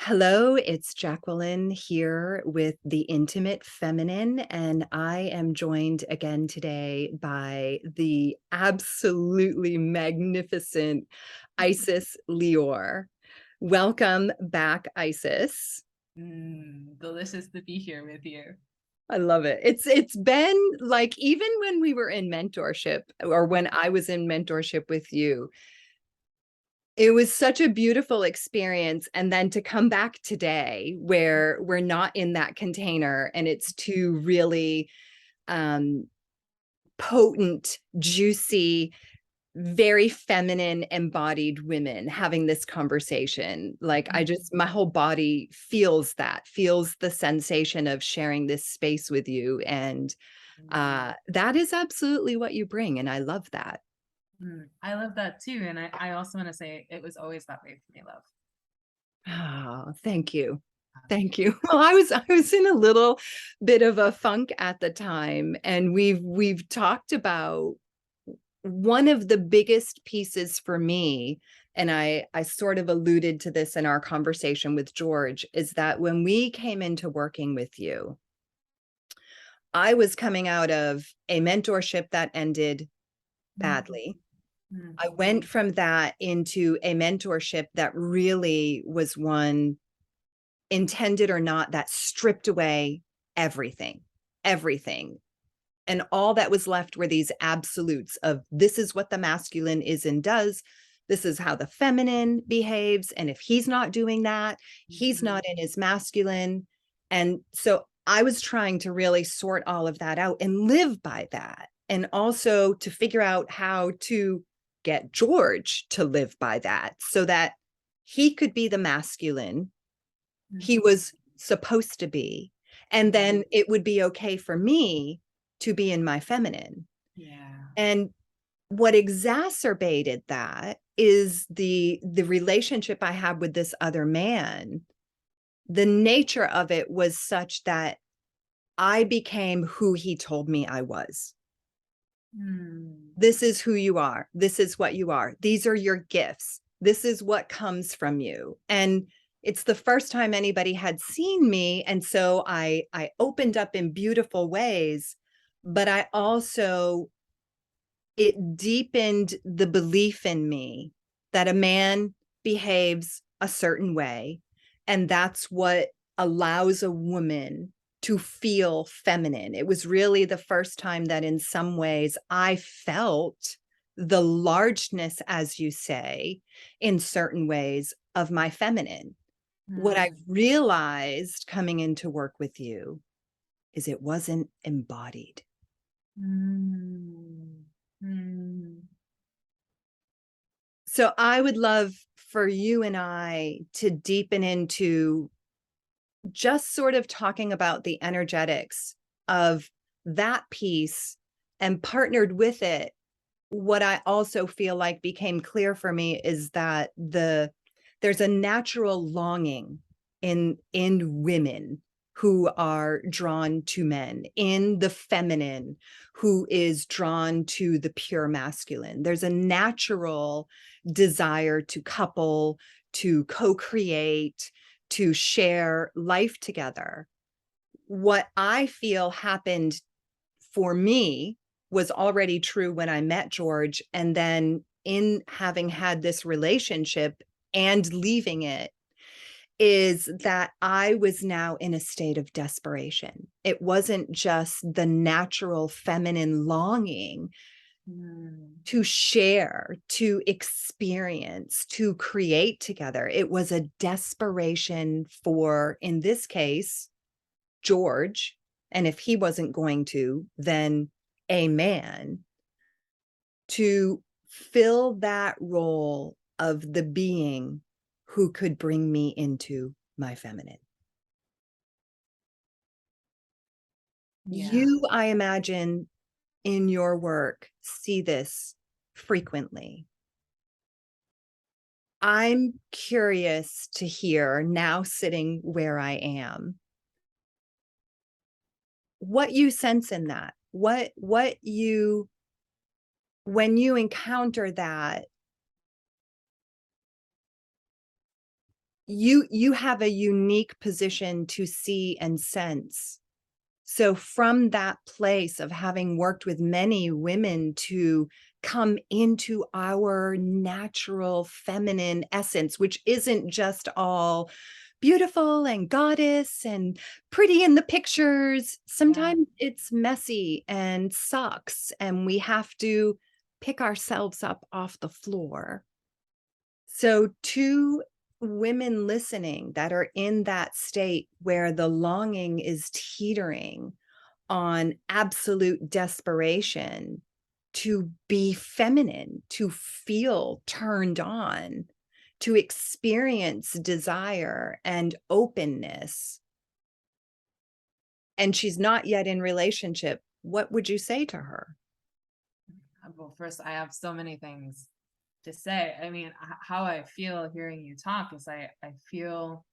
Hello, it's Jacqueline here with the Intimate Feminine, and I am joined again today by the absolutely magnificent Isis Leeor. Welcome back, Isis. Delicious to be here with you. I love it. It's been like even when we were in mentorship or when I was in mentorship with you, it was such a beautiful experience. And then to come back today where we're not in that container and it's two really potent, juicy, very feminine embodied women having this conversation. Like my whole body feels the sensation of sharing this space with you. And that is absolutely what you bring. And I love that. I love that too. And I also want to say it was always that way for me, love. Oh, thank you. Thank you. Well, I was in a little bit of a funk at the time, and we've talked about one of the biggest pieces for me, and I sort of alluded to this in our conversation with George, is that when we came into working with you, I was coming out of a mentorship that ended badly. I went from that into a mentorship that really was one, intended or not, that stripped away everything, everything. And all that was left were these absolutes of this is what the masculine is and does. This is how the feminine behaves. And if he's not doing that, he's not in his masculine. And so I was trying to really sort all of that out and live by that. And also to figure out how to get George to live by that so that he could be the masculine he was supposed to be. And then it would be okay for me to be in my feminine. Yeah. And what exacerbated that is the relationship I had with this other man. The nature of it was such that I became who he told me I was. This is who you are. This is what you are. These are your gifts. This is what comes from you. And it's the first time anybody had seen me. And so I opened up in beautiful ways, but I also, it deepened the belief in me that a man behaves a certain way. And that's what allows a woman to feel feminine. It was really the first time that in some ways I felt the largeness, as you say, in certain ways of my feminine. What I realized coming into work with you is it wasn't embodied. So I would love for you and I to deepen into just sort of talking about the energetics of that piece, and partnered with it, what I also feel like became clear for me is that there's a natural longing in women who are drawn to men, in the feminine who is drawn to the pure masculine. There's a natural desire to couple, to co-create, to share life together. What I feel happened for me was already true when I met George. And then in having had this relationship and leaving it, is that I was now in a state of desperation. It wasn't just the natural feminine longing to share, to experience, to create together. It was a desperation for, in this case, George. And if he wasn't going to, then a man to fill that role of the being who could bring me into my feminine. Yeah. You, I imagine, in your work, see this frequently. I'm curious to hear, now sitting where I am, what you sense in that. What you, when you encounter that, you have a unique position to see and sense. So from that place of having worked with many women to come into our natural feminine essence, which isn't just all beautiful and goddess and pretty in the pictures. Yeah. Sometimes it's messy and sucks, and we have to pick ourselves up off the floor. So, to women listening that are in that state where the longing is teetering on absolute desperation to be feminine, to feel turned on, to experience desire and openness, and she's not yet in relationship, what would you say to her? Well, first, I have so many things to say. I mean, how I feel hearing you talk is I feel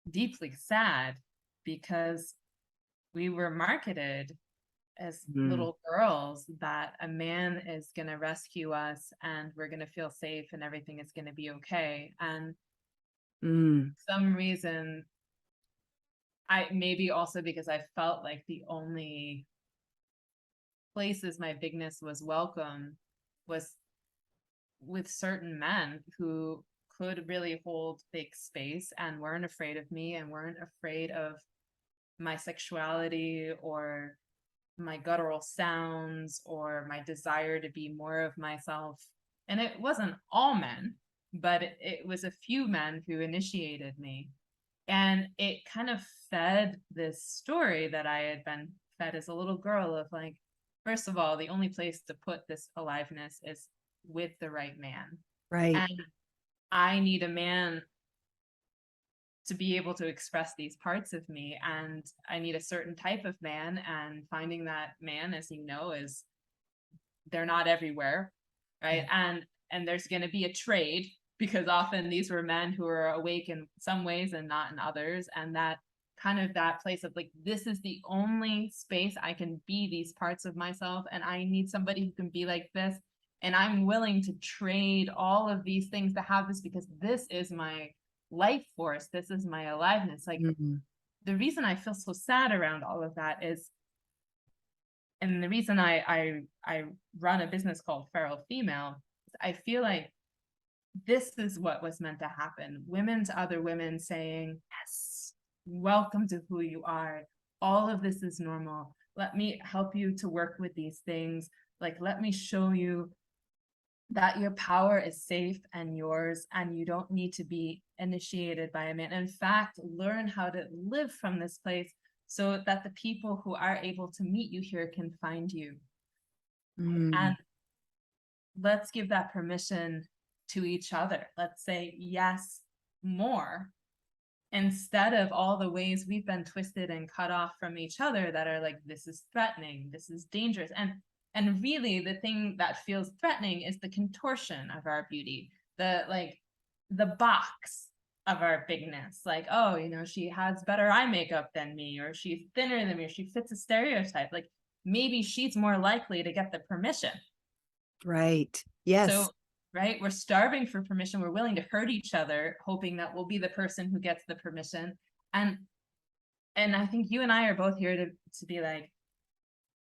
deeply sad because we were marketed as Mm, little girls that a man is going to rescue us and we're going to feel safe and everything is going to be okay. And mm, for some reason, I maybe also because I felt like the only places my bigness was welcome was with certain men who could really hold big space and weren't afraid of me and weren't afraid of my sexuality or my guttural sounds or my desire to be more of myself. And it wasn't all men, but it was a few men who initiated me. And it kind of fed this story that I had been fed as a little girl of like, first of all, the only place to put this aliveness is with the right man. right. And I need a man to be able to express these parts of me. And I need a certain type of man. And finding that man, as you know, is they're not everywhere, right? And there's going to be a trade because often these were men who are awake in some ways and not in others. And that kind of that place of like, this is the only space I can be these parts of myself, and I need somebody who can be like this, and I'm willing to trade all of these things to have this because this is my life force, this is my aliveness. Like, Mhm. the reason I feel so sad around all of that is, and the reason I run a business called Feral Female, I feel like this is what was meant to happen. Women to other women saying, yes, welcome to who you are. All of this is normal. Let me help you to work with these things. Like, let me show you that your power is safe and yours, and you don't need to be initiated by a man. In fact, learn how to live from this place so that the people who are able to meet you here can find you. And Mm, let's give that permission to each other. Let's say yes more instead of all the ways we've been twisted and cut off from each other that are like, this is threatening, this is dangerous. And really the thing that feels threatening is the contortion of our beauty, the like the box of our bigness. Like, oh, you know, she has better eye makeup than me, or she's thinner than me, or she fits a stereotype. Like, maybe she's more likely to get the permission. right. Yes. So, right, we're starving for permission. We're willing to hurt each other, hoping that we'll be the person who gets the permission. And and I think you and I are both here to be like,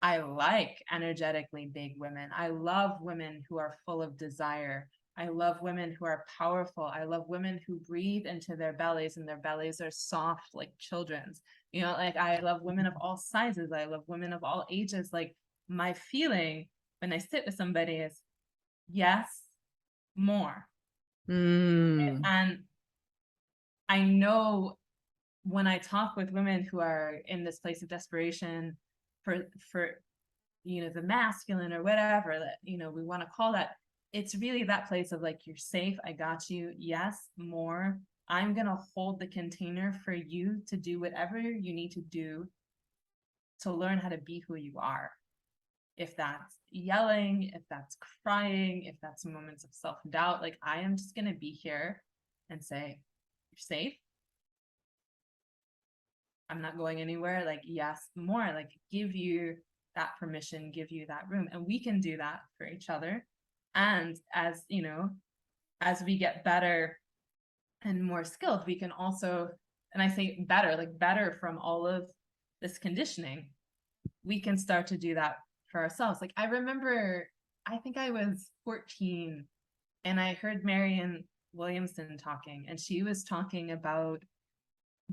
I like energetically big women. I love women who are full of desire. I love women who are powerful. I love women who breathe into their bellies and their bellies are soft like children's. You know, like I love women of all sizes. I love women of all ages. Like, my feeling when I sit with somebody is yes, more. Mm, And I know when I talk with women who are in this place of desperation for the masculine or whatever that we want to call that, it's really that place of like, you're safe, I got you, yes, more. I'm gonna hold the container for you to do whatever you need to do to learn how to be who you are. If that's yelling, if that's crying, if that's moments of self-doubt, like, I am just gonna be here and say, you're safe, I'm not going anywhere. Like, yes, more, like, give you that permission, give you that room. And we can do that for each other. And as we get better and more skilled, we can also, and I say better, like better from all of this conditioning, we can start to do that for ourselves. Like I remember, I think I was 14 and I heard Marianne Williamson talking, and she was talking about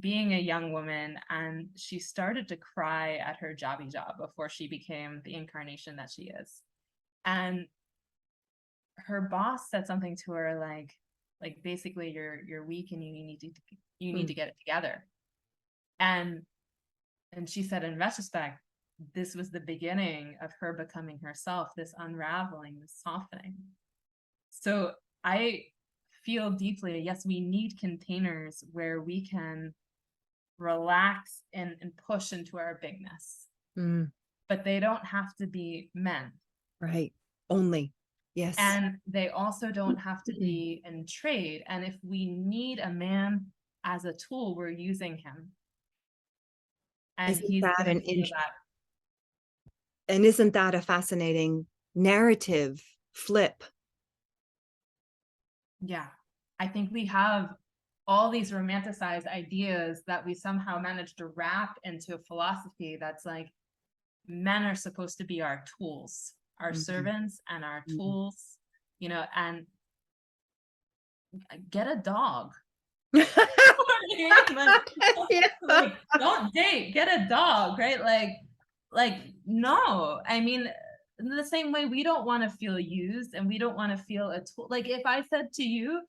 being a young woman, and she started to cry at her jobby job before she became the incarnation that she is. And her boss said something to her like basically you're weak and you need to get it together. And she said in retrospect, this was the beginning of her becoming herself, this unraveling, this softening. So I feel deeply, yes, we need containers where we can relax and push into our bigness. Mm, But they don't have to be men. right. Only. Yes. And they also don't have to be in trade. And if we need a man as a tool, we're using him. And Isn't he's that going to feel that. and isn't that a fascinating narrative flip? Yeah. I think we have all these romanticized ideas that we somehow managed to wrap into a philosophy that's like, men are supposed to be our tools, our servants and our tools, you know, and get a dog. like, Yeah. like, don't date, get a dog, right? Like no, I mean, in the same way, we don't want to feel used and we don't want to feel a tool. Like if I said to you,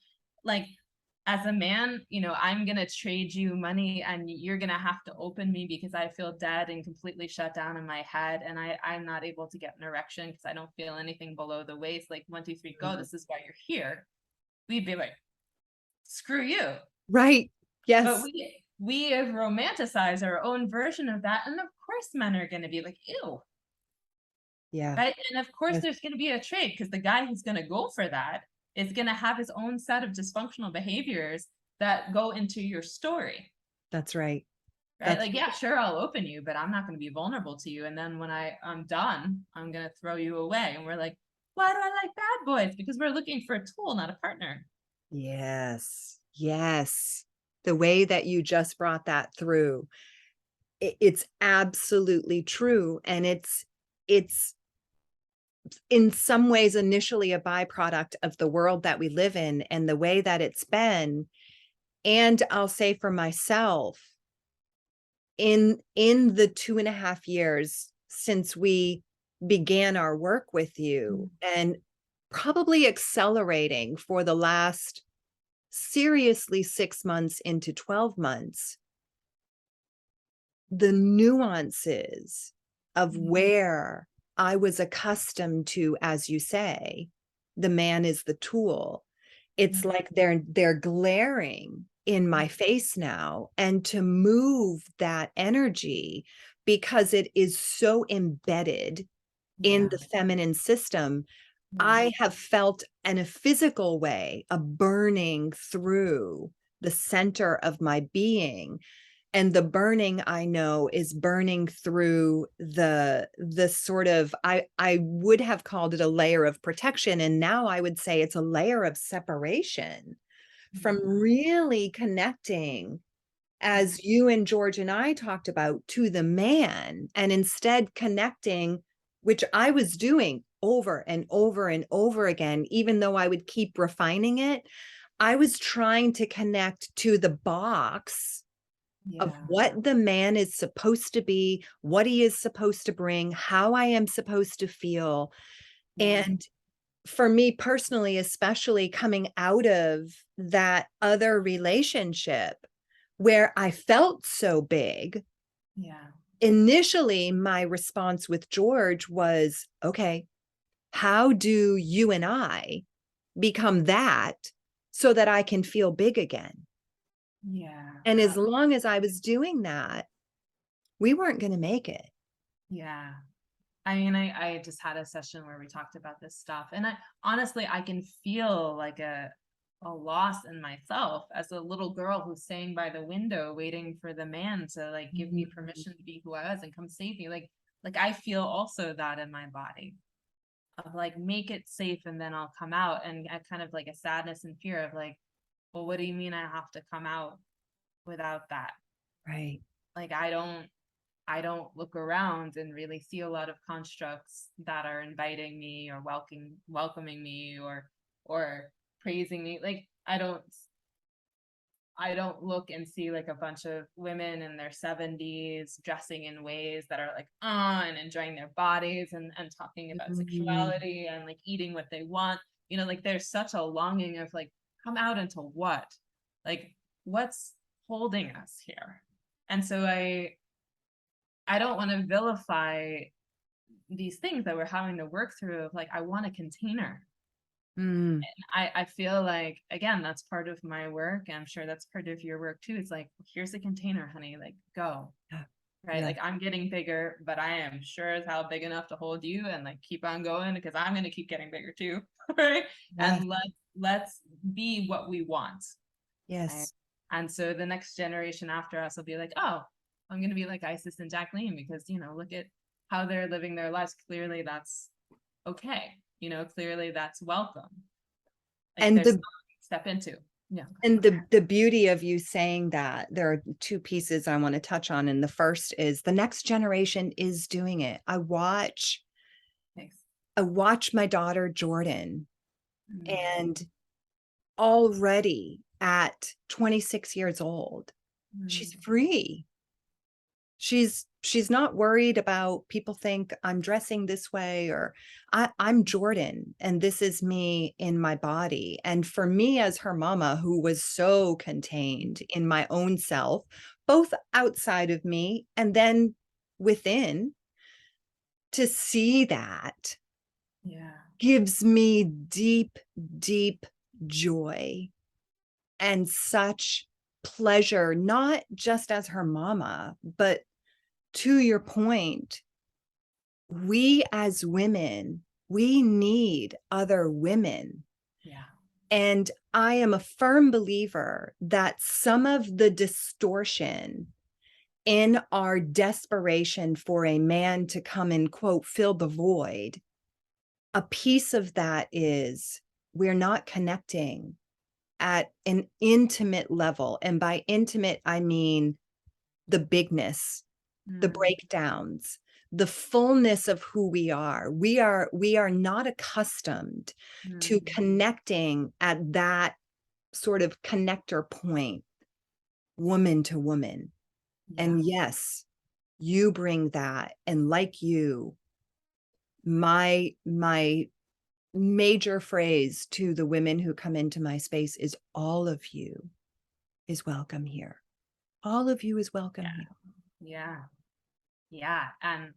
like as a man, you know, I'm gonna trade you money and you're gonna have to open me because I feel dead and completely shut down in my head, and I'm not able to get an erection because I don't feel anything below the waist. Like 1, 2, 3, go. This is why you're here. We'd be like, screw you. Right. But Yes. we have romanticized our own version of that, and of course men are going to be like, ew. Yeah. Right? And of course Yes. there's going to be a trade, because the guy who's going to go for that is going to have his own set of dysfunctional behaviors that go into your story. That's right. Right? That's Like, yeah, sure, I'll open you, but I'm not going to be vulnerable to you. And then when I'm done, I'm going to throw you away. And we're like, why do I like bad boys? Because we're looking for a tool, not a partner. yes. Yes. The way that you just brought that through, it's absolutely true. And it's in some ways initially a byproduct of the world that we live in and the way that it's been. And I'll say for myself, in the 2.5 years since we began our work with you, and probably accelerating for the last seriously 6 months into 12 months, the nuances of where I was accustomed to, as you say, the man is the tool. It's like they're glaring in my face now, and to move that energy, because it is so embedded in the feminine system, I have felt in a physical way a burning through the center of my being. And the burning, I know, is burning through the sort of, I would have called it a layer of protection, and now I would say it's a layer of separation from really connecting, as you and George and I talked about, to the man, and instead connecting, which I was doing over and over and over again, even though I would keep refining it. I was trying to connect to the box of what the man is supposed to be, what he is supposed to bring, how I am supposed to feel. And for me personally, especially coming out of that other relationship where I felt so big, initially my response with George was, okay, how do you and I become that so that I can feel big again? And as long as I was doing that, we weren't going to make it. Yeah. I mean, I just had a session where we talked about this stuff, and I honestly, I can feel like a loss in myself as a little girl who's staying by the window waiting for the man to like give me permission to be who I was and come save me. Like I feel also that in my body of like, make it safe and then I'll come out, and I kind of like a sadness and fear of like, well, what do you mean I have to come out without that? Right. Like, I don't look around and really see a lot of constructs that are inviting me or welcoming me or praising me. Like, I don't look and see like a bunch of women in their 70s dressing in ways that are like and enjoying their bodies and talking about Mhm. sexuality and like eating what they want. You know, like there's such a longing of like, come out into what? Like, what's holding us here? And so I don't want to vilify these things that we're having to work through of like, I want a container. Mm. I feel like, again, that's part of my work, and I'm sure that's part of your work too. It's like, here's a container, honey, like go. Yeah. Right. Yeah. Like, I'm getting bigger, but I am sure as hell big enough to hold you and like keep on going, because I'm gonna keep getting bigger too. Right. Yes. And let's be what we want. Right. Yes. And so the next generation after us will be like, oh, I'm gonna be like Isis and Jacqueline, because look at how they're living their lives. Clearly that's okay. Clearly that's welcome. Like, And there's the something to step into. Yeah. And the beauty of you saying that, there are two pieces I want to touch on. And the first is the next generation is doing it. Thanks. I watch my daughter Jordan, Mm, and already at 26 years old, she's mm, free. She's not worried about people think I'm dressing this way, or I'm Jordan and this is me in my body. And for me as her mama, who was so contained in my own self, both outside of me and then within, to see that yeah. gives me deep, deep joy and such pleasure, not just as her mama, but to your point, we as women, we need other women. Yeah. And I am a firm believer that some of the distortion in our desperation for a man to come and, quote, fill the void, a piece of that is we're not connecting at an intimate level. And by intimate, I mean the bigness, the Mm, breakdowns, the fullness of who we are. We are not accustomed to mm, connecting at that sort of connector point, woman to woman. yeah. And yes, you bring that. And like you, my major phrase to the women who come into my space is all of you is welcome here. All of you is welcome here. Yeah. Yeah. And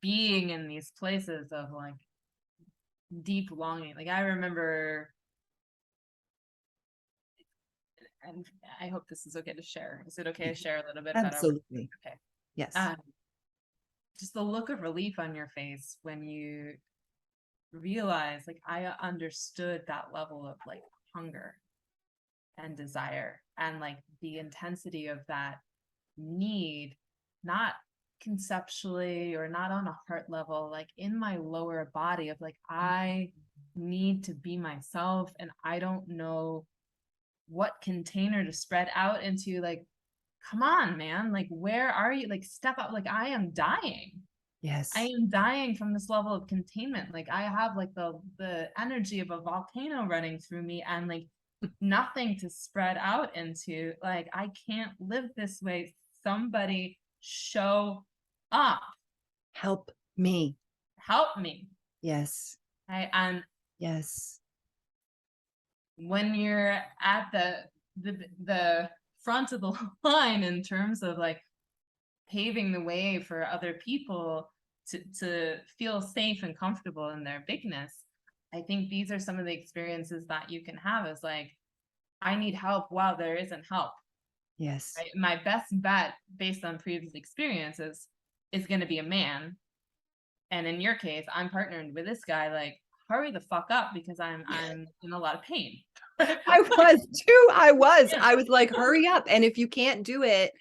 being in these places of like deep longing. Like, I remember, and I hope this is okay to share. Is it okay to share a little bit about our work? Absolutely. Okay. Yes. Um, just the look of relief on your face when you realize, like, I understood that level of like hunger and desire, and like the intensity of that need, not conceptually or not on a heart level, like in my lower body of like, I need to be myself, and I don't know what container to spread out into. Like, come on, man, like, where are you? Like, step up. Like, I am dying. I Yes. am dying from this level of containment. Like, I have like the energy of a volcano running through me, and like nothing to spread out into. Like, I can't live this way. Somebody show up. Help me. Help me. Yes. Right. And Yes. when you're at the front of the line in terms of like paving the way for other people to feel safe and comfortable in their bigness, I think these are some of the experiences that you can have, is like, I need help while there isn't help. Yes. Right? My best bet based on previous experiences is going to be a man. And in your case, I'm partnered with this guy. Like, hurry the fuck up, because I'm in a lot of pain. I was too. I was. Yeah. I was like, hurry up. And if you can't do it,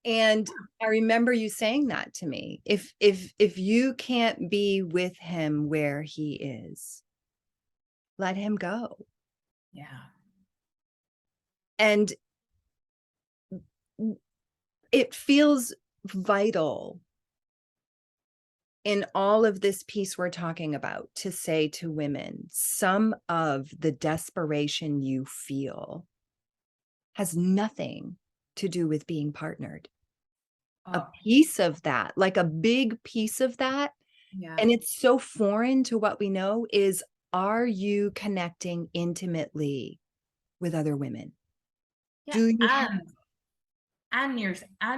and I remember you saying that to me, if you can't be with him where he is, let him go. Yeah. And it feels vital in all of this piece we're talking about to say to women, some of the desperation you feel has nothing to do with being partnered. A Oh, piece of that, like a big piece of that, yeah. and it's so foreign to what we know, is, are you connecting intimately with other women? Yeah. Do you have And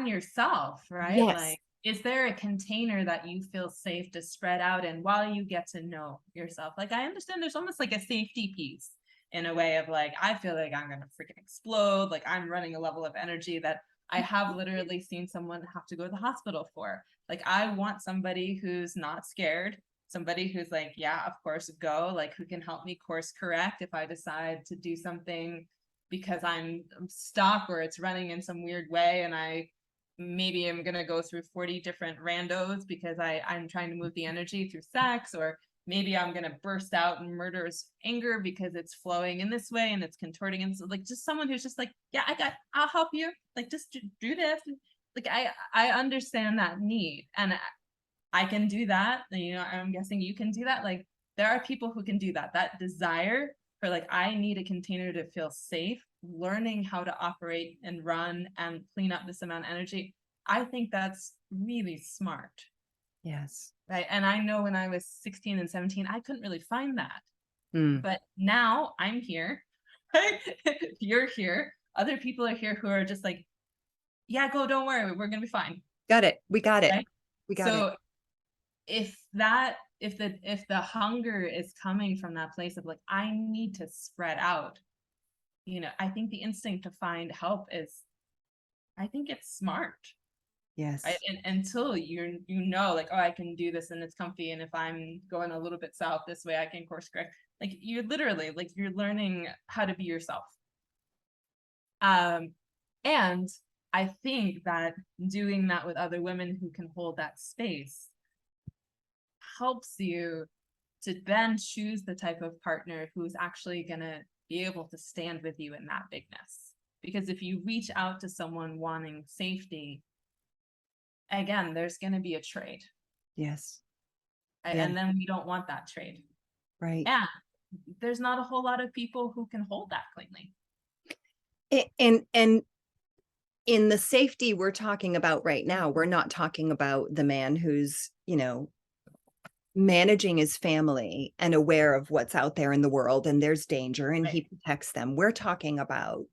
yourself, right? Yes. Like, is there a container that you feel safe to spread out in while you get to know yourself? Like, I understand there's almost like a safety piece in a way of like, I feel like I'm gonna freaking explode. Like, I'm running a level of energy that I have literally seen someone have to go to the hospital for. Like, I want somebody who's not scared, somebody who's like, yeah, of course, go, like, who can help me course correct if I decide to do something because I'm stuck or it's running in some weird way, and I maybe am gonna go through 40 different randos because I'm trying to move the energy through sex, or maybe I'm gonna burst out in murderous anger because it's flowing in this way and it's contorting, and so, like, just someone who's just like, yeah, I'll help you, like, just do this. Like, I understand that need, and I can do that. You know, I'm guessing you can do that. Like, there are people who can do that. That desire for, like, I need a container to feel safe, learning how to operate and run and clean up this amount of energy. I think that's really smart. Yes. Right. And I know when I was 16 and 17, I couldn't really find that. Mm. But now I'm here. Right? You're here. Other people are here who are just like, yeah, go, don't worry, we're gonna be fine. Got it. We got it. Right. We got it. So if the hunger is coming from that place of like, I need to spread out, you know, I think the instinct to find help is, I think it's smart, right? Yes. And until you know, like, oh, I can do this and it's comfy, and if I'm going a little bit south this way, I can course correct. Like, you're literally, like, you're learning how to be yourself. And I think that doing that with other women who can hold that space helps you to then choose the type of partner who's actually going to be able to stand with you in that bigness. Because if you reach out to someone wanting safety, again, there's going to be a trade. Yes. Right? Yeah. And then we don't want that trade. Right. And there's not a whole lot of people who can hold that cleanly. And in the safety we're talking about right now, we're not talking about the man who's, managing his family and aware of what's out there in the world and there's danger and Right. he protects them. We're talking about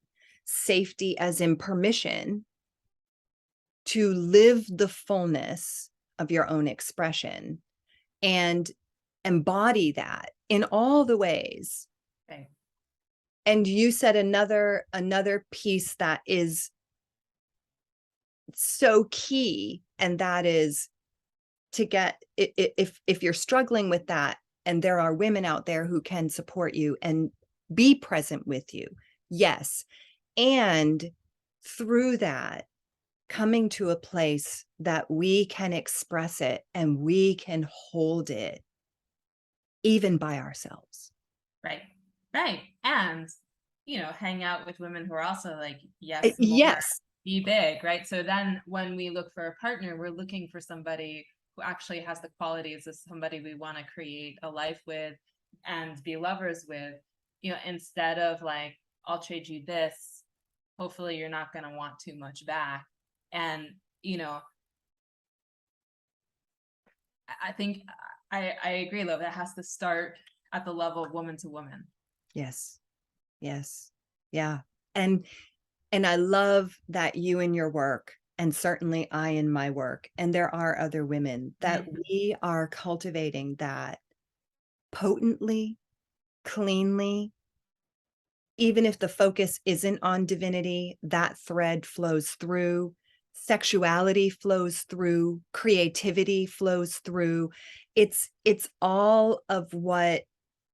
safety as in permission to live the fullness of your own expression and embody that in all the ways. Right. And you said another piece that is so key, and that is to get, if you're struggling with that, and there are women out there who can support you and be present with you, yes, and through that, coming to a place that we can express it and we can hold it even by ourselves. Right. Right. And, you know, hang out with women who are also like, yes, more, Yes. be big, right? So then when we look for a partner, we're looking for somebody who actually has the qualities of somebody we want to create a life with and be lovers with, you know, instead of like, I'll trade you this. Hopefully you're not going to want too much back. And, you know, I think I agree, love. It has to start at the level of woman to woman. Yes. Yes. Yeah. And I love that you in your work, and certainly I in my work, and there are other women, that Mhm. we are cultivating that potently, cleanly, even if the focus isn't on divinity, that thread flows through, sexuality flows through, creativity flows through. It's all of what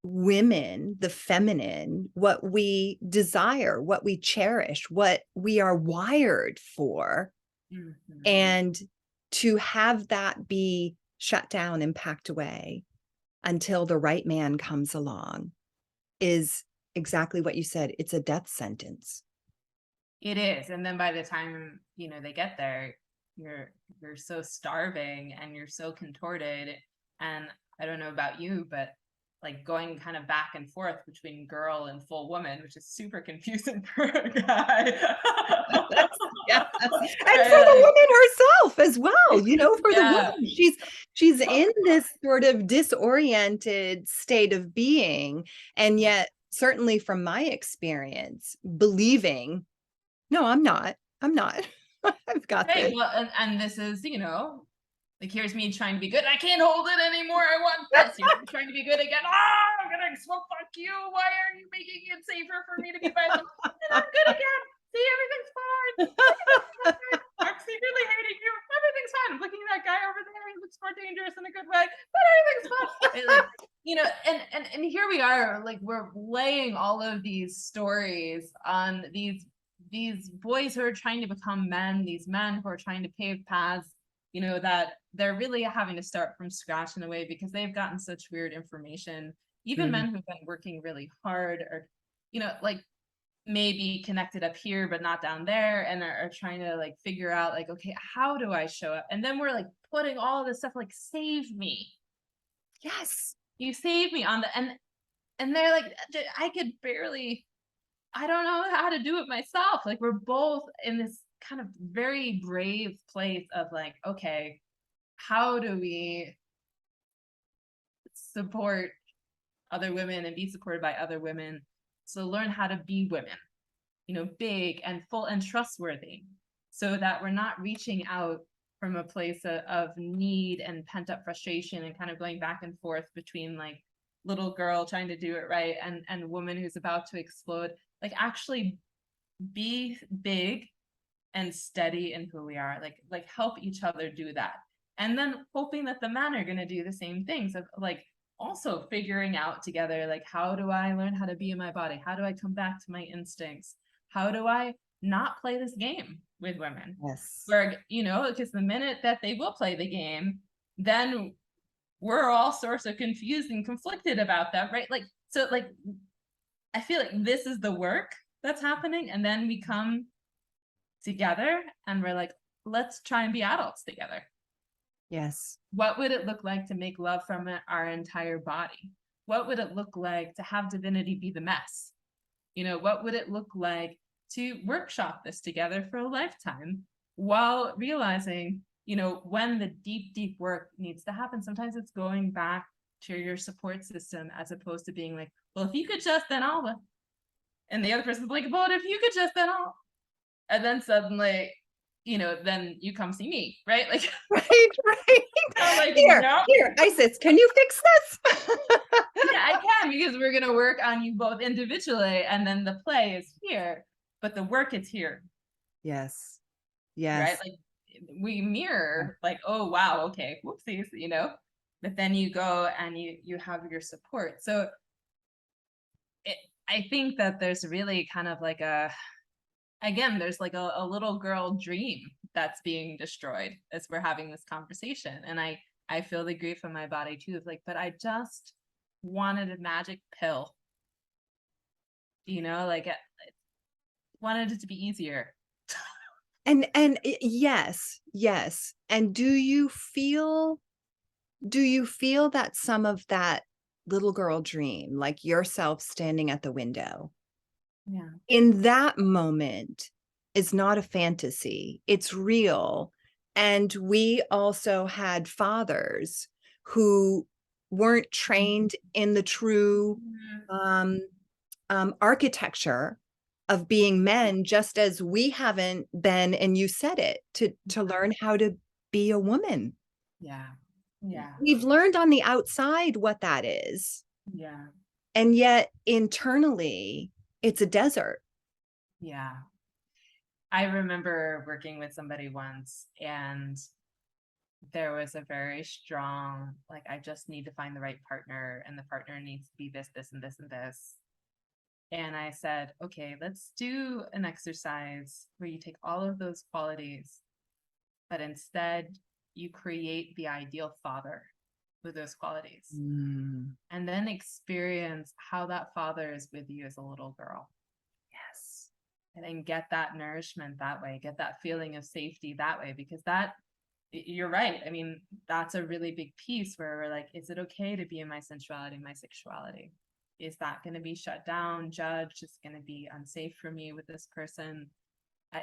women, the feminine, what we desire, what we cherish, what we are wired for. Mhm. And to have that be shut down and packed away until the right man comes along is exactly what you said. It's a death sentence. It is. And then by the time, they get there, you're so starving and you're so contorted. And I don't know about you, but like going kind of back and forth between girl and full woman, which is super confusing for a guy. Yes. And for Right, the like, woman herself as well, for the yeah. woman, she's in this sort of disoriented state of being, and yet certainly from my experience, believing, no, I'm not. I've got Right. this. Well, and this is, like, here's me trying to be good. I can't hold it anymore. I want this. Here's me trying to be good again. I'm gonna fuck you. Why are you making it safer for me to be by myself? And I'm good again. See, everything's fine. Everything's fine. I'm secretly hating you. Everything's fine. I'm looking at that guy over there. He looks more dangerous in a good way, but everything's fine. And like, and here we are, like, we're laying all of these stories on these boys who are trying to become men, these men who are trying to pave paths, that they're really having to start from scratch in a way because they've gotten such weird information. Even Mm, men who've been working really hard, or, like, maybe connected up here but not down there, and are trying to like figure out, like, okay, how do I show up? And then we're like putting all this stuff like, save me, yes. you save me on the, and they're like, I could barely, I don't know how to do it myself. Like, we're both in this kind of very brave place of like, okay, how do we support other women and be supported by other women? So learn how to be women, big and full and trustworthy, so that we're not reaching out from a place of need and pent up frustration, and kind of going back and forth between like little girl trying to do it right and woman who's about to explode. Like, actually be big and steady in who we are, like help each other do that, and then hoping that the men are going to do the same things of like also figuring out together, like, how do I learn how to be in my body, how do I come back to my instincts, how do I not play this game with women, Yes. where, because the minute that they will play the game, then we're all sorts of confused and conflicted about that, right? Like, so like, I feel like this is the work that's happening, and then we come together and we're like, let's try and be adults together. Yes. What would it look like to make love from our entire body? What would it look like to have divinity be the mess? What would it look like to workshop this together for a lifetime, while realizing, when the deep, deep work needs to happen? Sometimes it's going back to your support system, as opposed to being like, well, if you could just, then I'll. And the other person's like, well, if you could just, then I'll. And then suddenly, then you come see me, right? Like, Right, right. I'm like, Here, no, here, Isis, can you fix this? yeah, I can, because we're gonna work on you both individually, and then the play is here, but the work is here, Yes. right? Yes. Like, we mirror, like, oh wow, okay, whoopsies, but then you go and you have your support. So it, I think that there's really kind of like again, there's like a little girl dream that's being destroyed as we're having this conversation. And I feel the grief in my body too, of like, but I just wanted a magic pill, like, I wanted it to be easier. And yes, yes. And do you feel that some of that little girl dream, like yourself standing at the window, Yeah. in that moment is not a fantasy, it's real. And we also had fathers who weren't trained in the true Mhm. um, architecture of being men, just as we haven't been, and you said it, to learn how to be a woman. Yeah. Yeah. We've learned on the outside what that is, Yeah. and yet internally it's a desert. Yeah. I remember working with somebody once, and there was a very strong, like, I just need to find the right partner, and the partner needs to be this, this, and this, and this. And I said, okay, let's do an exercise where you take all of those qualities, but instead you create the ideal father with those qualities, Mm, and then experience how that father is with you as a little girl. yes. and get that nourishment that way, get that feeling of safety that way, because that, you're right. I mean, that's a really big piece where we're like, is it okay to be in my sensuality, my sexuality? Is that going to be shut down, judged? Is it going to be unsafe for me with this person?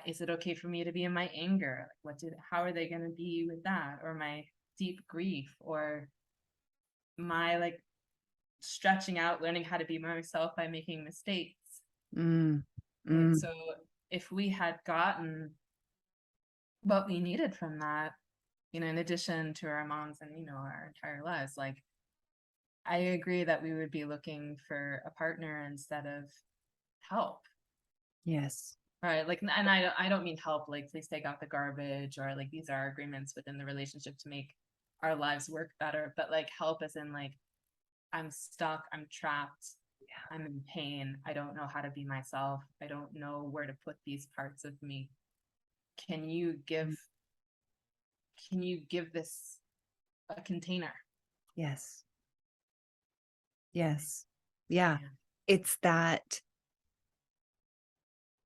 Is it okay for me to be in my anger? Like, how are they going to be with that? Or my deep grief, or my like stretching out, learning how to be myself by making mistakes. Mm, Right. mm, So if we had gotten what we needed from that, in addition to our moms and, our entire lives, like, I agree that we would be looking for a partner instead of help. yes. Right. Like, and I don't mean help, like, please take out the garbage, or like, these are agreements within the relationship to make our lives work better. But like, help as in like, I'm stuck, I'm trapped, I'm in pain, I don't know how to be myself, I don't know where to put these parts of me. Can you give this a container? Yes. Yes. Yeah. Yeah. It's that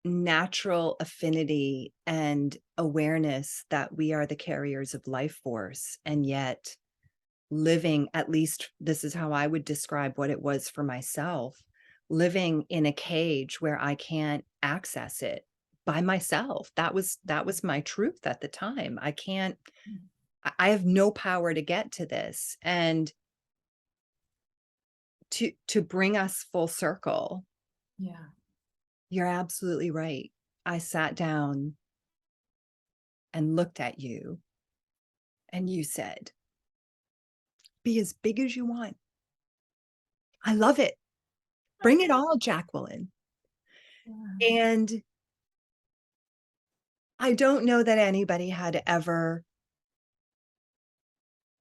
natural affinity and awareness that we are the carriers of life force, and yet living, at least this is how I would describe what it was for myself, living in a cage where I can't access it by myself. That was my truth at the time. I can't, I have no power to get to this. And to bring us full circle, Yeah. you're absolutely right. I sat down and looked at you and you said, be as big as you want. I love it. Bring it all, Jacqueline. Yeah. And I don't know that anybody had ever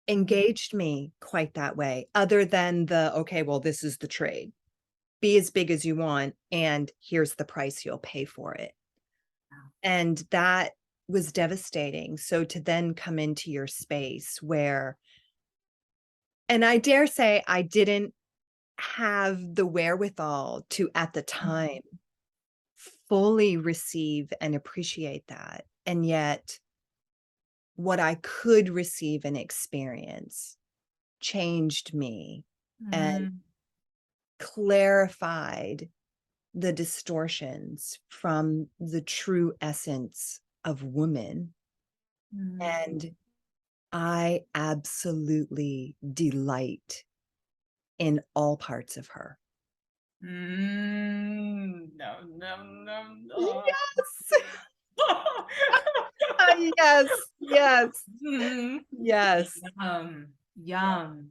engaged me quite that way, other than the, okay, well, this is the trade. Be as big as you want, and here's the price you'll pay for it. And that was devastating. So to then come into your space where, and I dare say I didn't have the wherewithal to, at the time, fully receive and appreciate that. And yet, what I could receive and experience changed me and Mm, clarified the distortions from the true essence of woman. mm, And I absolutely delight in all parts of her. no, no, no, no. Yes. Yes. Yes. Mm, Yes. yum.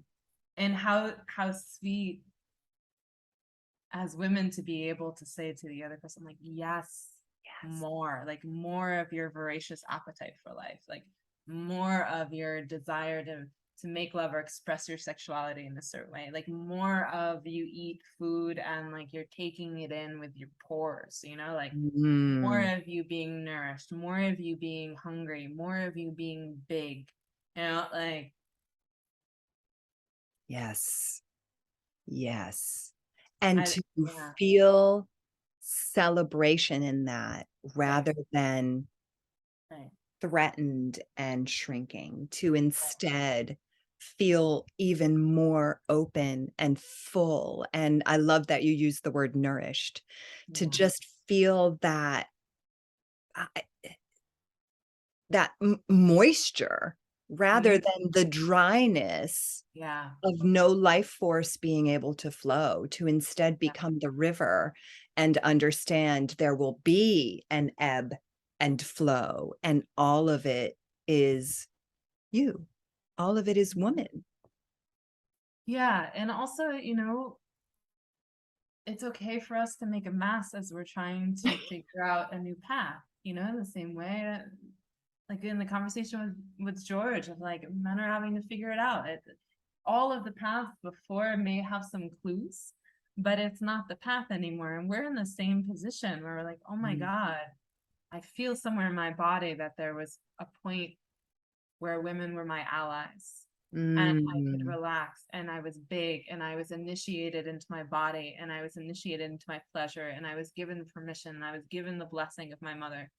And how sweet as women to be able to say to the other person, like, yes, Yes. more, like, more of your voracious appetite for life, like, more of your desire to make love or express your sexuality in a certain way, like, more of you eat food and like you're taking it in with your pores, like, more Mm. of you being nourished, more of you being hungry, more of you being big, like, Yes. Yes. And I, to yeah, feel celebration in that right, rather than right, threatened and shrinking, to right, instead feel even more open and full. And I love that you use the word nourished, to yeah, just feel that moisture rather mm, than the dryness yeah, of no life force being able to flow, to instead yeah, become the river and understand there will be an ebb and flow, and all of it is you. All of it is woman. yeah. And also, it's okay for us to make a mess as we're trying to figure out a new path, in the same way that, like, in the conversation with George, of like, men are having to figure it out. All of the paths before may have some clues, but it's not the path anymore. And we're in the same position where we're like, oh my Mm. God, I feel somewhere in my body that there was a point where women were my allies. and I could Mm. relax, and I was big, and I was initiated into my body, and I was initiated into my pleasure, and I was given permission, and I was given the blessing of my mother.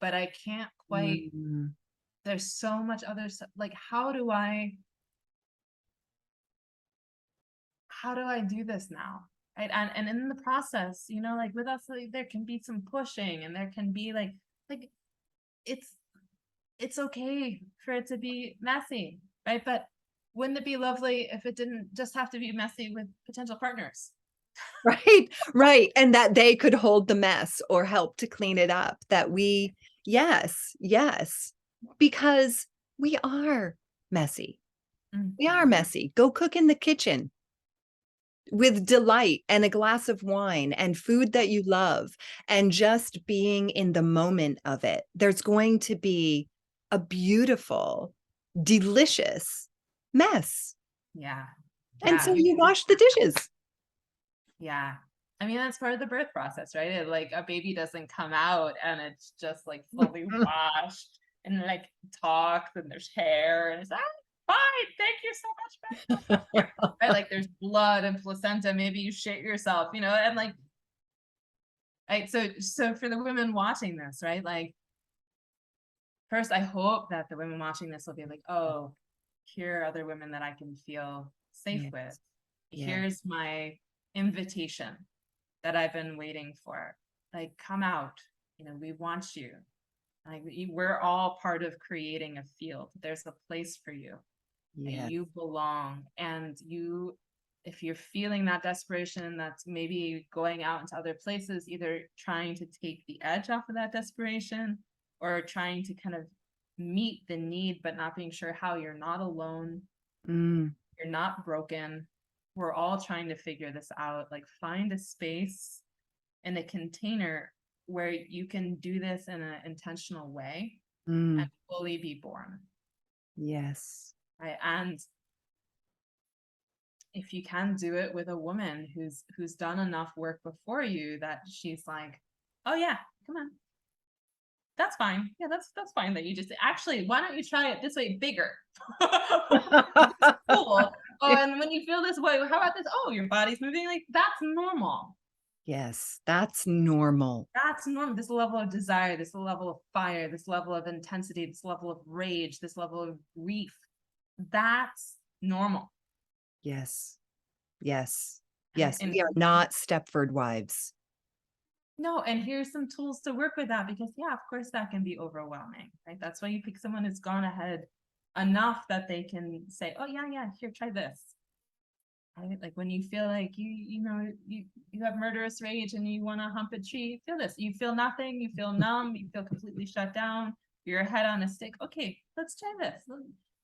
But I can't quite, Mm. there's so much other stuff. Like, how do I do this now? Right. And in the process, like with us, like, there can be some pushing, and there can be like it's it's okay for it to be messy, right? But wouldn't it be lovely if it didn't just have to be messy with potential partners? Right, right, and that they could hold the mess or help to clean it up, that yes, yes, because we are messy. We are Mhm. messy. Go cook in the kitchen with delight and a glass of wine and food that you love and just being in the moment of it. There's going to be a beautiful, delicious mess. Yeah. And Yeah. so you wash the dishes. Yeah. I mean, that's part of the birth process, right? Like a baby doesn't come out and it's just like fully washed and like talks and there's hair and it's fine. Thank you so much, babe. Right? Like there's blood and placenta. Maybe you shit yourself, and like, right. So for the women watching this, right? Like, first, I hope that the women watching this will be like, oh, here are other women that I can feel safe Yes, with. yes. Here's my invitation that I've been waiting for. Like, come out. We want you. Like, we're all part of creating a field. There's a place for you. Yes. You belong. And if you're feeling that desperation, that's maybe going out into other places, either trying to take the edge off of that desperation or trying to kind of meet the need, but not being sure how. You're not alone. Mm, You're not broken. We're all trying to figure this out. Like, find a space in a container where you can do this in an intentional way and mm, fully be born. yes. Right. And if you can do it with a woman who's done enough work before you that she's like, oh yeah, come on. That's fine. Yeah, that's fine that you just actually, why don't you try it this way bigger? Cool. Oh, and when you feel this way, how about this? Oh, your body's moving. Like, that's normal. Yes, that's normal. That's normal. This level of desire, this level of fire, this level of intensity, this level of rage, this level of grief. That's normal. Yes, yes, Right? yes. And We are not Stepford wives. no, and here's some tools to work with that, because yeah, of course that can be overwhelming, right? That's why you pick someone who's gone ahead enough that they can say, oh yeah, yeah, here, try this. Right? Like when you feel like you have murderous rage and you want to hump a tree, feel this. You feel nothing, you feel numb, you feel completely shut down, your head on a stick. Okay, let's try this.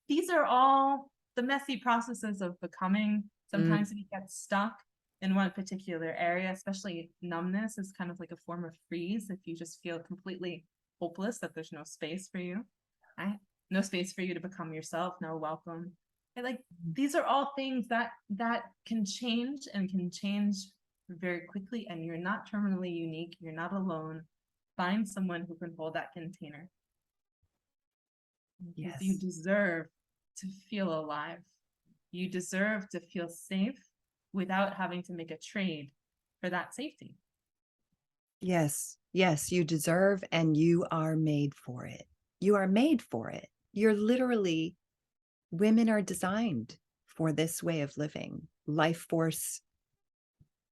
These are all the messy processes of becoming. Mm, Sometimes we get stuck in one particular area, especially numbness is kind of like a form of freeze. If you just feel completely hopeless, that there's no space for you, right? No space for you to become yourself, no welcome. And like, these are all things that can change and can change very quickly, and you're not terminally unique. You're not alone. Find someone who can hold that container, because you yes, deserve to feel alive. You deserve to feel safe without having to make a trade for that safety. yes, yes. You deserve and you are made for it. You are made for it. You're literally, women are designed for this way of living. Life force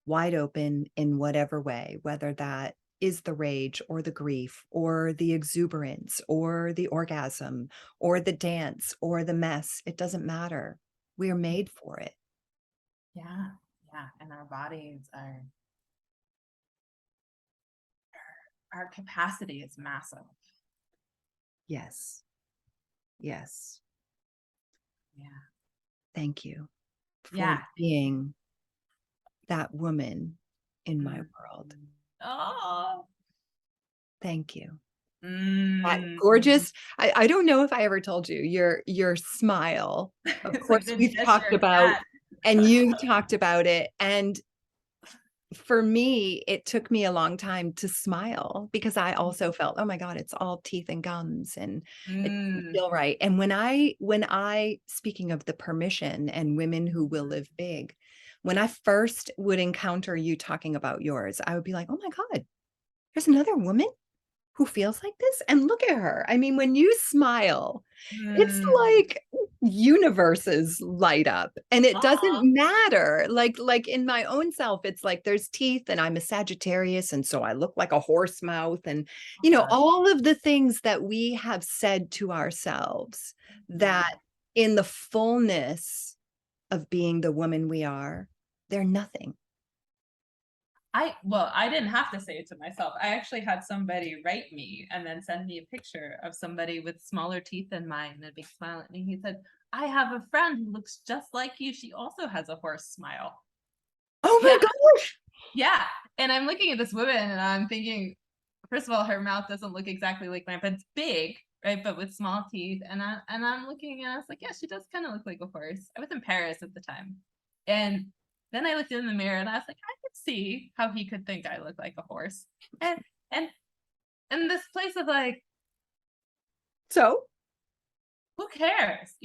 wide open in whatever way, whether that is the rage or the grief or the exuberance or the orgasm or the dance or the mess. It doesn't matter. We are made for it. Yeah, yeah. And our bodies are, our capacity is massive. Yes. Yes. Yeah. Thank you for Yeah. being that woman in my Mm. world. Oh. Thank you. That Mm. gorgeous. I don't know if I ever told you your smile. Of It's like course, the we've talked Cheshire about, cat. and you talked about it. And for me, it took me a long time to smile because I also felt, oh my God, it's all teeth and gums and it doesn't Mm. feel right. And when I, speaking of the permission and women who will live big, when I first would encounter you talking about yours, I would be like, oh my God, there's another woman who feels like this? And look at her. I mean, when you smile, it's Mm. like universes light up and it Aw. doesn't matter. Like in my own self, it's like there's teeth and I'm a Sagittarius. And so I look like a horse mouth and, Oh God. all of the things that we have said to ourselves Yeah. that in the fullness of being the woman we are, they're nothing. Well, I didn't have to say it to myself. I actually had somebody write me and then send me a picture of somebody with smaller teeth than mine and a big smile at me. He said, I have a friend who looks just like you. She also has a horse smile. Oh my Yeah. gosh. Yeah. And I'm looking at this woman and I'm thinking, first of all, her mouth doesn't look exactly like mine, but it's big, right? But with small teeth. And I'm looking and I was like, yeah, she does kind of look like a horse. I was in Paris at the time. And then I looked in the mirror and I was like, I could see how he could think I look like a horse. And and and this place of like, So, who cares?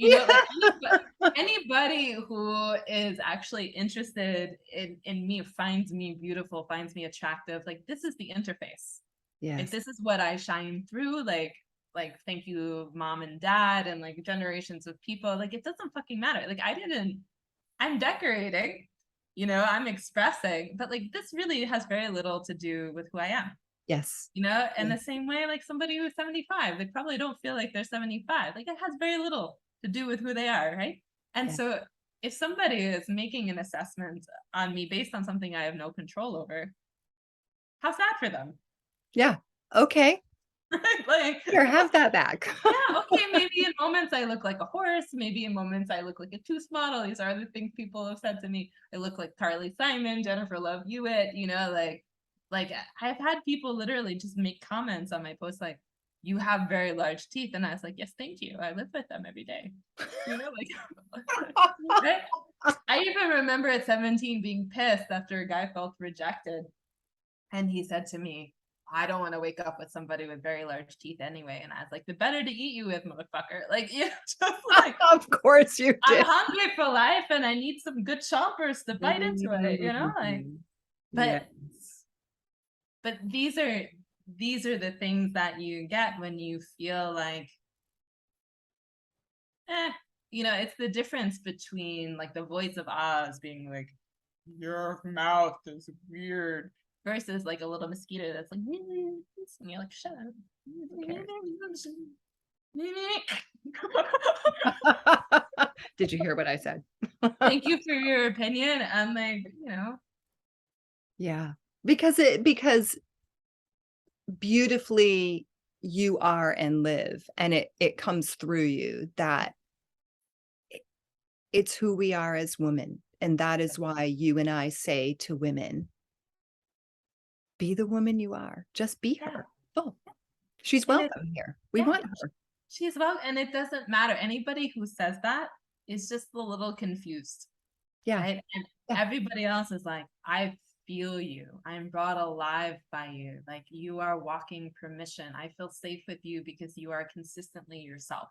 Like anybody who is actually interested in me finds me beautiful, finds me attractive. Like this is the interface. Like yes. this is what I shine through. Like thank you, mom and dad, and like generations of people. Like it doesn't fucking matter. Like I'm decorating, I'm expressing, but like this really has very little to do with who I am. Yes. And the same way, like somebody who's 75, they probably don't feel like they're 75. Like it has very little to do with who they are, right? And Yeah. so if somebody is making an assessment on me based on something I have no control over, how sad for them. Yeah. Okay. Like, Here, have that back. yeah, okay, maybe in moments I look like a horse, maybe in moments I look like a tooth model. These are the things people have said to me. I look like Carly Simon, Jennifer Love Hewitt, like I've had people literally just make comments on my posts like, you have very large teeth. And I was like, yes, thank you. I live with them every day. Like right? I even remember at 17 being pissed after a guy felt rejected. And he said to me, I don't want to wake up with somebody with very large teeth anyway. And I was like, the better to eat you with, motherfucker. Like, just like, Of course you I'm did. hungry for life and I need some good chompers to bite into it. Like, Mhm. but, Yes. but these are the things that you get when you feel like, eh, it's the difference between like the voice of Oz being like, your mouth is weird versus like a little mosquito that's like, and you're like, shut up. Okay. Did you hear what I said? Thank you for your opinion. And like, Yeah. Because beautifully you are and live and it comes through you that it's who we are as women. And that is why you and I say to women, be the woman you are. Just be yeah. her. Oh, she's And it's, welcome here. We yeah, want her. she's well, and it doesn't matter. Anybody who says that is just a little confused, Yeah. right? And Yeah. everybody else is like, I feel you. I'm brought alive by you. Like you are walking permission. I feel safe with you because you are consistently yourself,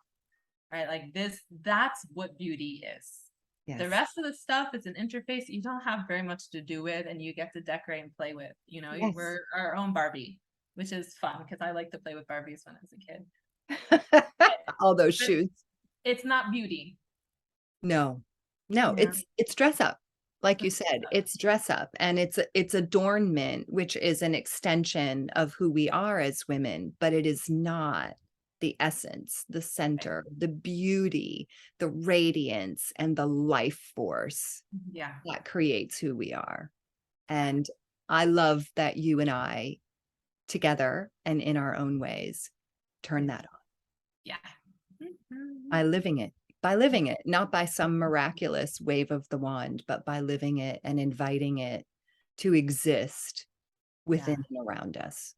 right? Like that's what beauty is. The Yes. rest of the stuff is an interface you don't have very much to do with and you get to decorate and play with. Yes. We're our own Barbie, which is fun because I like to play with Barbies when I was a kid. All those But shoes. it's not beauty. No. No, Yeah. it's dress up. Like you It's said, it's dress up and it's adornment, which is an extension of who we are as women, but it is not the essence, the center, the beauty, the radiance, and the life force yeah. that creates who we are. Yeah. And I love that you and I together and in our own ways turn Yeah. that on Yeah. by living it, not by some miraculous wave of the wand, but by living it and inviting it to exist Yeah. within and around us.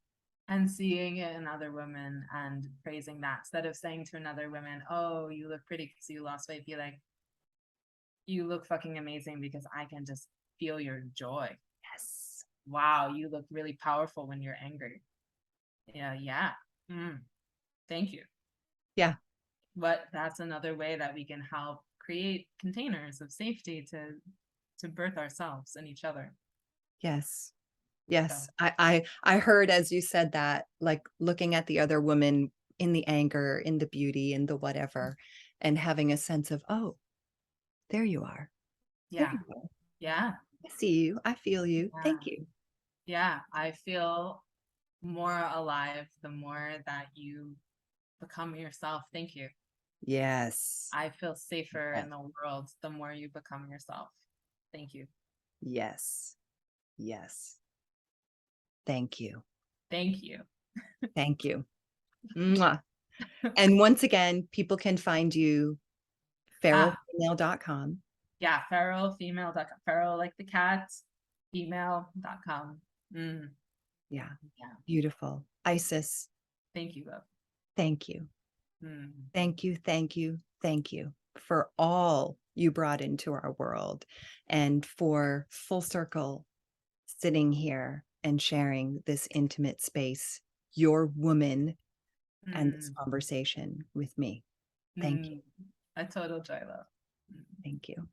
And seeing it in other women and praising that instead of saying to another woman, oh, you look pretty because you lost weight, be like, you look fucking amazing because I can just feel your joy. Yes. wow, you look really powerful when you're angry. Yeah, yeah. Mm, thank you. Yeah. But that's another way that we can help create containers of safety to birth ourselves and each other. Yes. So Yes. I heard as you said that, like looking at the other woman in the anger, in the beauty, in the whatever, and having a sense of, oh, there you are. There yeah, you go. yeah, I see you. I feel you. yeah, Thank you. yeah. I feel more alive the more that you become yourself. Thank you. Yes. I feel safer Yes. in the world the more you become yourself. Thank you. Yes. Yes. Thank you. Thank you. Thank you. Mwah. And once again, people can find you Ah, feralfemale.com. yeah, feralfemale.com. Feral like the cat, female.com. Mm, Yeah. yeah. Beautiful. Isis, Thank you, love. thank you. Mm, Thank you. Thank you. Thank you for all you brought into our world and for full circle sitting here and sharing this intimate space, your woman, and this mm, conversation with me. Thank you. mm. A total joy, love. Mm. Thank you.